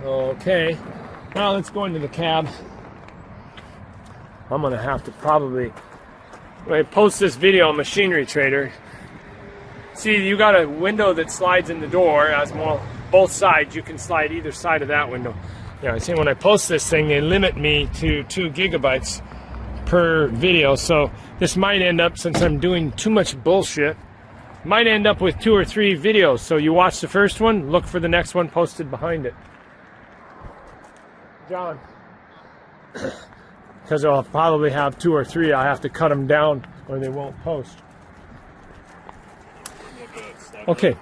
Okay, now let's go into the cab. I'm gonna have to probably, when I post this video on Machinery Trader, see, you got a window that slides in the door as well, both sides. You can slide either side of that window. Yeah, I see when I post this thing, they limit me to 2 gigabytes per video. So this might end up, since I'm doing too much bullshit, might end up with 2 or 3 videos. So you watch the first one, look for the next one posted behind it. John. Because I'll probably have 2 or 3. I have to cut them down or they won't post. Okay,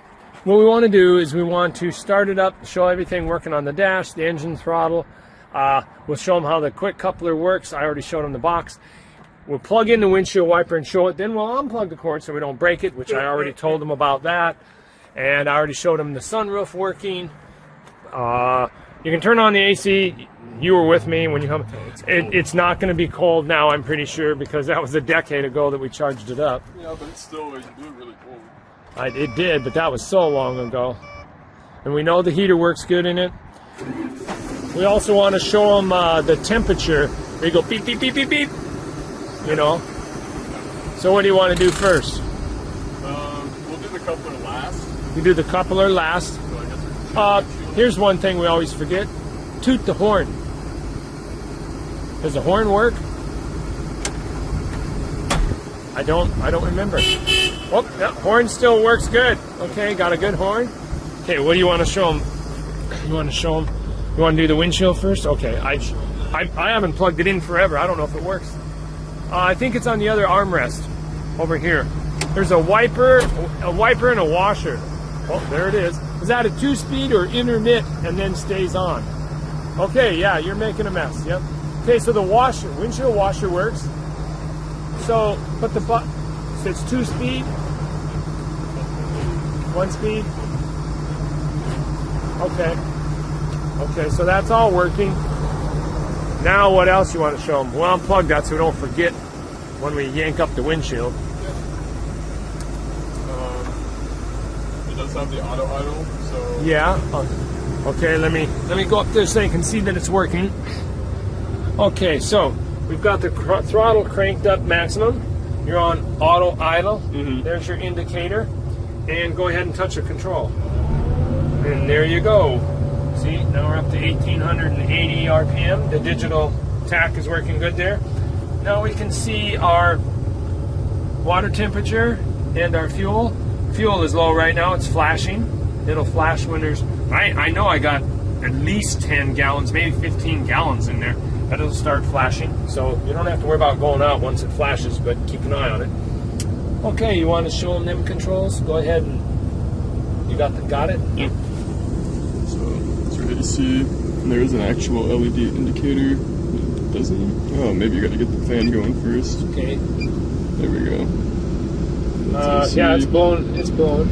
what we want to do is we want to start it up, show everything working on the dash, the engine throttle. We'll show them how the quick coupler works. I already showed them the box. We'll plug in the windshield wiper and show it. Then we'll unplug the cord so we don't break it, which I already told them about that. And I already showed them the sunroof working. You can turn on the AC. You were with me when you come. It's not going to be cold now, I'm pretty sure, because that was a decade ago that we charged it up. Yeah, but it's still really cold. It did, but that was so long ago. And we know the heater works good in it. We also want to show them the temperature. We go beep, beep, beep, beep, beep. You know. So what do you want to do first? We'll do the coupler last. You do the coupler last. So here's one thing we always forget. Toot the horn. Does the horn work? I don't remember. Oh, that horn still works good. Okay, got a good horn. Okay, what do you want to show them? You want to show them? You want to do the windshield first? Okay, I haven't plugged it in forever. I don't know if it works. I think it's on the other armrest over here. There's a wiper and a washer. Oh, there it is. Is that a 2-speed or intermit and then stays on? Okay, yeah, you're making a mess. Yep. Okay, so the windshield washer works. So, but so it's 2-speed, 1-speed. Okay, so that's all working. Now, what else you want to show them? We'll unplug that so we don't forget when we yank up the windshield. It does have the auto idle, so yeah. Okay, let me go up there so you can see that it's working. Okay, so we've got the throttle cranked up maximum. You're on auto idle. There's your indicator. And go ahead and touch the control. And there you go. See, now we're up to 1880 RPM. The digital tach is working good there. Now we can see our water temperature and our fuel. Fuel is low right now. It's flashing. It'll flash when there's... I know I got at least 10 gallons, maybe 15 gallons in there. That'll start flashing, so you don't have to worry about going out once it flashes, but keep an eye on it. Okay, you want to show them controls? Go ahead and you got it? Yep. So it's ready to see. And there is an actual LED indicator. Doesn't? Oh, maybe you got to get the fan going first. Okay. There we go. Yeah, it's blowing. It's blowing.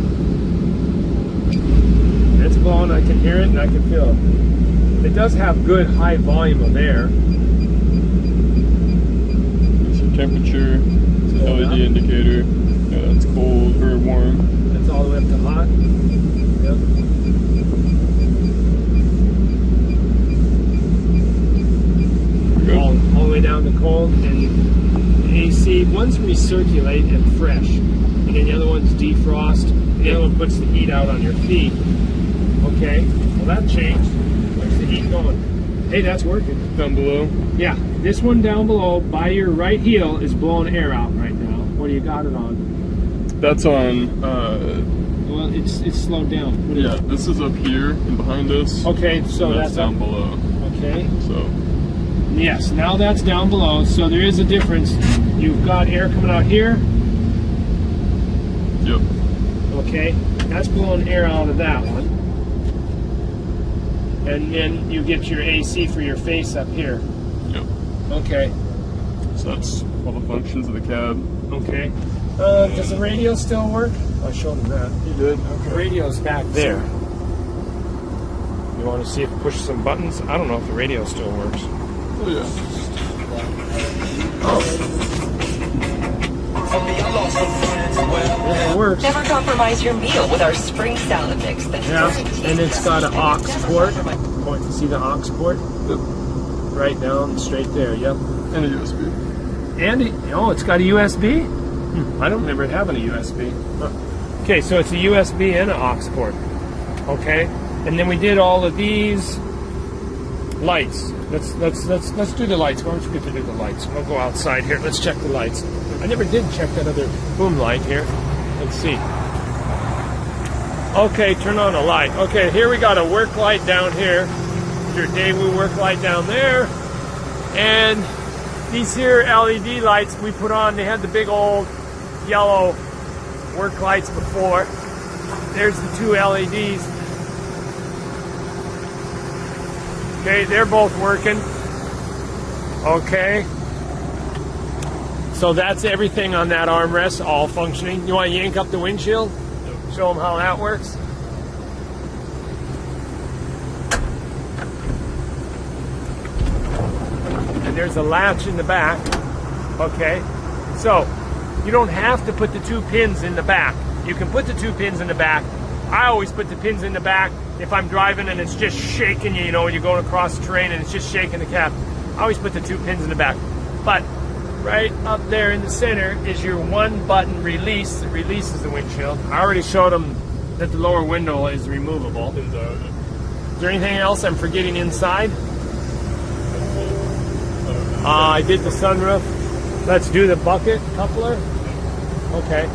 It's blowing. I can hear it and I can feel it. It does have good high volume of air. There's your temperature, LED indicator. Yeah, that's cold or warm. That's all the way up to hot. Yep. All the way down to cold. And the AC, one's recirculate and fresh. And then the other one's defrost. The other one puts the heat out on your feet. Okay, well that changed. Where's the heat going? Hey, that's working. Down below? Yeah, this one down below by your right heel is blowing air out right now. What do you got it on? That's on, well, it's slowed down. Yeah, this is up here and behind us. Okay, so that's down up below. Okay. So. Yes, now that's down below, so there is a difference. You've got air coming out here. Yep. Okay, that's blowing air out of that one. And then you get your AC for your face up here. Yep. Okay. So that's all the functions of the cab. Okay. Does the radio still work? I showed him that. He did. Okay. The radio's back there. You want to see if it pushes some buttons? I don't know if the radio still works. Oh, yeah. It works. Never compromise your meal with our spring salad mix. Yeah, and it's got an aux port. See the aux port? Yep. Right down, straight there, yep. And a USB. And, it's got a USB? I don't remember it having a USB. Huh. Okay, so it's a USB and an aux port. Okay, and then we did all of these lights. Let's do the lights. Why don't you get to do the lights? We'll go outside here. Let's check the lights. I never did check that other boom light here. Let's see. Okay, turn on a light. Okay, here we got a work light down here. Your Daewoo work light down there. And these here LED lights we put on, they had the big old yellow work lights before. There's the two LEDs. Okay, they're both working. Okay. So that's everything on that armrest, all functioning. You want to yank up the windshield? Show them how that works. And there's a latch in the back. Okay. So you don't have to put the two pins in the back. You can put the two pins in the back. I always put the pins in the back if I'm driving and it's just shaking you, when you're going across the terrain and it's just shaking the cab. I always put the two pins in the back. But right up there in the center is your one button release that releases the windshield. I already showed them that the lower window is removable. Is there anything else I'm forgetting inside? I did the sunroof. Let's do the bucket coupler. Okay.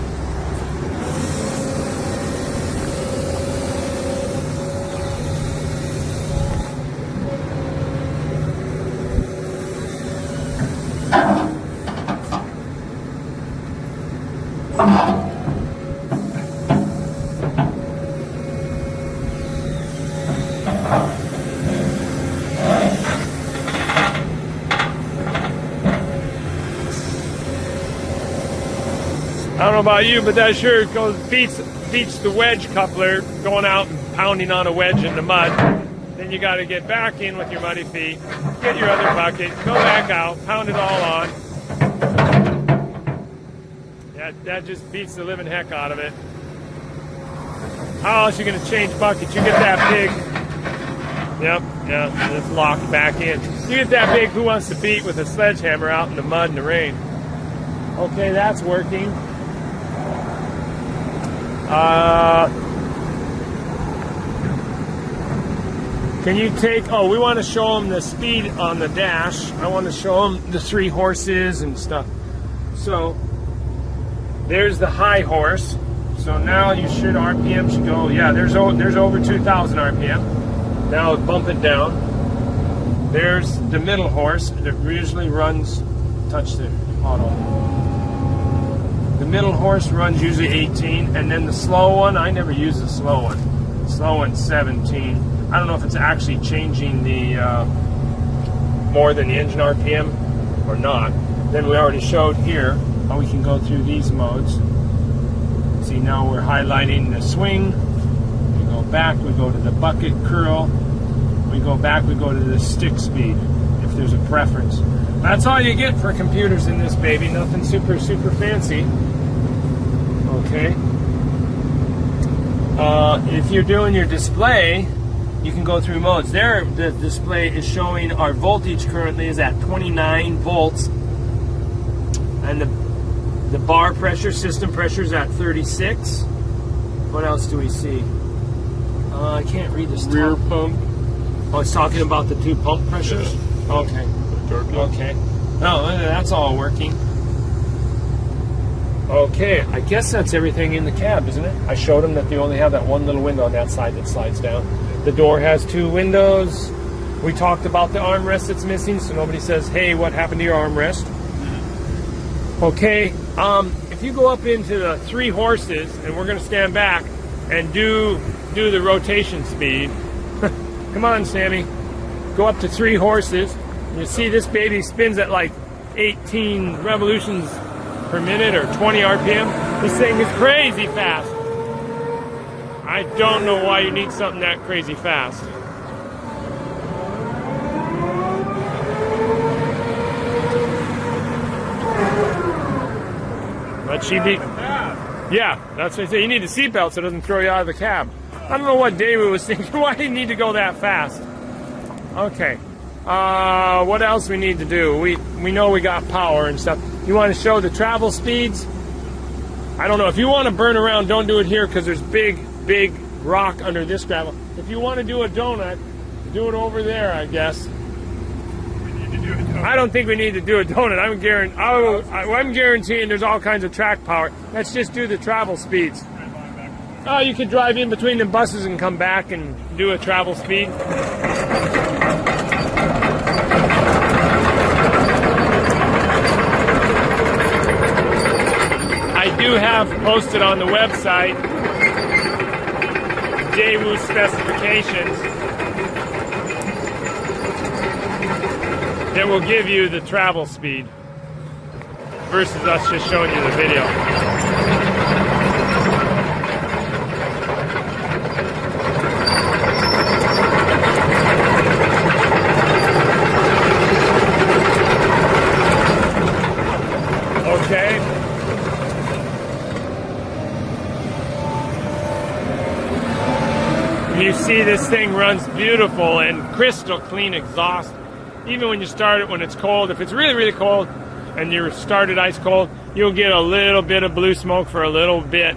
I don't know about you, but that sure beats the wedge coupler, going out and pounding on a wedge in the mud. Then you got to get back in with your muddy feet, get your other bucket, go back out, pound it all on. That just beats the living heck out of it. How else are you going to change buckets? You get that big. Yep, yeah, it's locked back in. You get that big, who wants to beat with a sledgehammer out in the mud and the rain? Okay, that's working. Can you take, we want to show them the speed on the dash. I want to show them the 3 horses and stuff. So, there's the high horse. So now RPM should go, there's over 2,000 RPM. Now bump it down. There's the middle horse that usually runs, touch the auto. The middle horse runs usually 18, and then the slow one, I never use the slow one. The slow one's 17. I don't know if it's actually changing the more than the engine RPM or not. Then we already showed here how we can go through these modes. See, now we're highlighting the swing. We go back, we go to the bucket curl. We go back, we go to the stick speed, if there's a preference. That's all you get for computers in this baby. Nothing super fancy. Okay. If you're doing your display, you can go through modes. There, the display is showing our voltage currently is at 29 volts. And the bar pressure, system pressure is at 36. What else do we see? I can't read this. Rear pump. Oh, it's talking about the 2 pump pressures? Yeah. Okay. Okay. Oh, that's all working. Okay, I guess that's everything in the cab, isn't it? I showed them that they only have that one little window on that side that slides down. The door has 2 windows. We talked about the armrest that's missing, so nobody says, hey, what happened to your armrest? Okay, if you go up into the 3 horses, and we're going to stand back and do the rotation speed. Come on, Sammy. Go up to 3 horses. You see this baby spins at like 18 revolutions per minute or 20 RPM. This thing is crazy fast. I don't know why you need something that crazy fast. But she be... Yeah, that's what I say. You need a seatbelt so it doesn't throw you out of the cab. I don't know what Daewoo was thinking. Why do you need to go that fast? Okay. What else we need to do? We know we got power and stuff. You want to show the travel speeds? I don't know. If you want to burn around, don't do it here because there's big rock under this gravel. If you want to do a donut, do it over there, I guess. I don't think we need to do a donut. I'm guaranteeing there's all kinds of track power. Let's just do the travel speeds. Oh, you could drive in between the buses and come back and do a travel speed. I do have posted on the website Daewoo specifications that will give you the travel speed versus us just showing you the video. Okay. You see this thing runs beautiful and crystal clean exhaust. Even when you start it when it's cold, if it's really cold and you start it ice cold, you'll get a little bit of blue smoke for a little bit,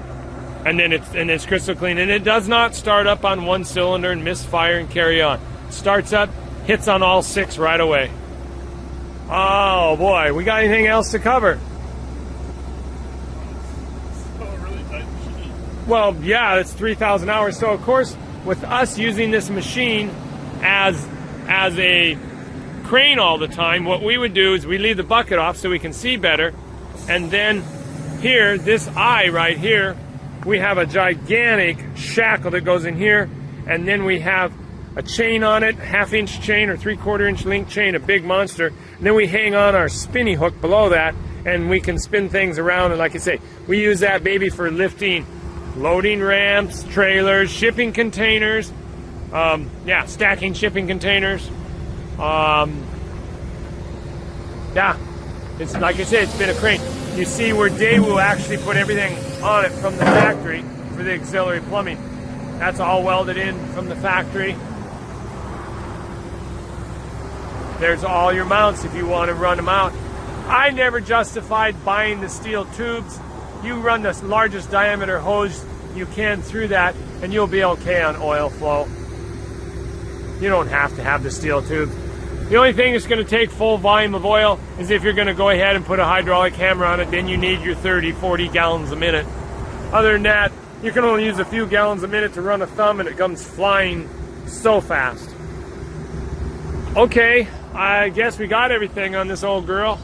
and then it's crystal clean. And it does not start up on one cylinder and misfire and carry on. It starts up, hits on all 6 right away. Oh boy, we got anything else to cover? Well, yeah, it's 3,000 hours. So of course, with us using this machine as a crane all the time, what we would do is we leave the bucket off so we can see better, and then here, this eye right here, we have a gigantic shackle that goes in here, and then we have a chain on it, 1/2 inch chain or 3/4 inch link chain, a big monster, and then we hang on our spinny hook below that, and we can spin things around. And like I say, we use that baby for lifting loading ramps, trailers, shipping containers, stacking shipping containers. Yeah, it's like I said, it's been a crane. You see where Daewoo actually put everything on it from the factory for the auxiliary plumbing. That's all welded in from the factory. There's all your mounts if you want to run them out. I never justified buying the steel tubes. You run the largest diameter hose you can through that and you'll be okay on oil flow. You don't have to have the steel tube. The only thing that's going to take full volume of oil is if you're going to go ahead and put a hydraulic hammer on it, then you need your 30-40 gallons a minute. Other than that, you can only use a few gallons a minute to run a thumb and it comes flying so fast. Okay, I guess we got everything on this old girl.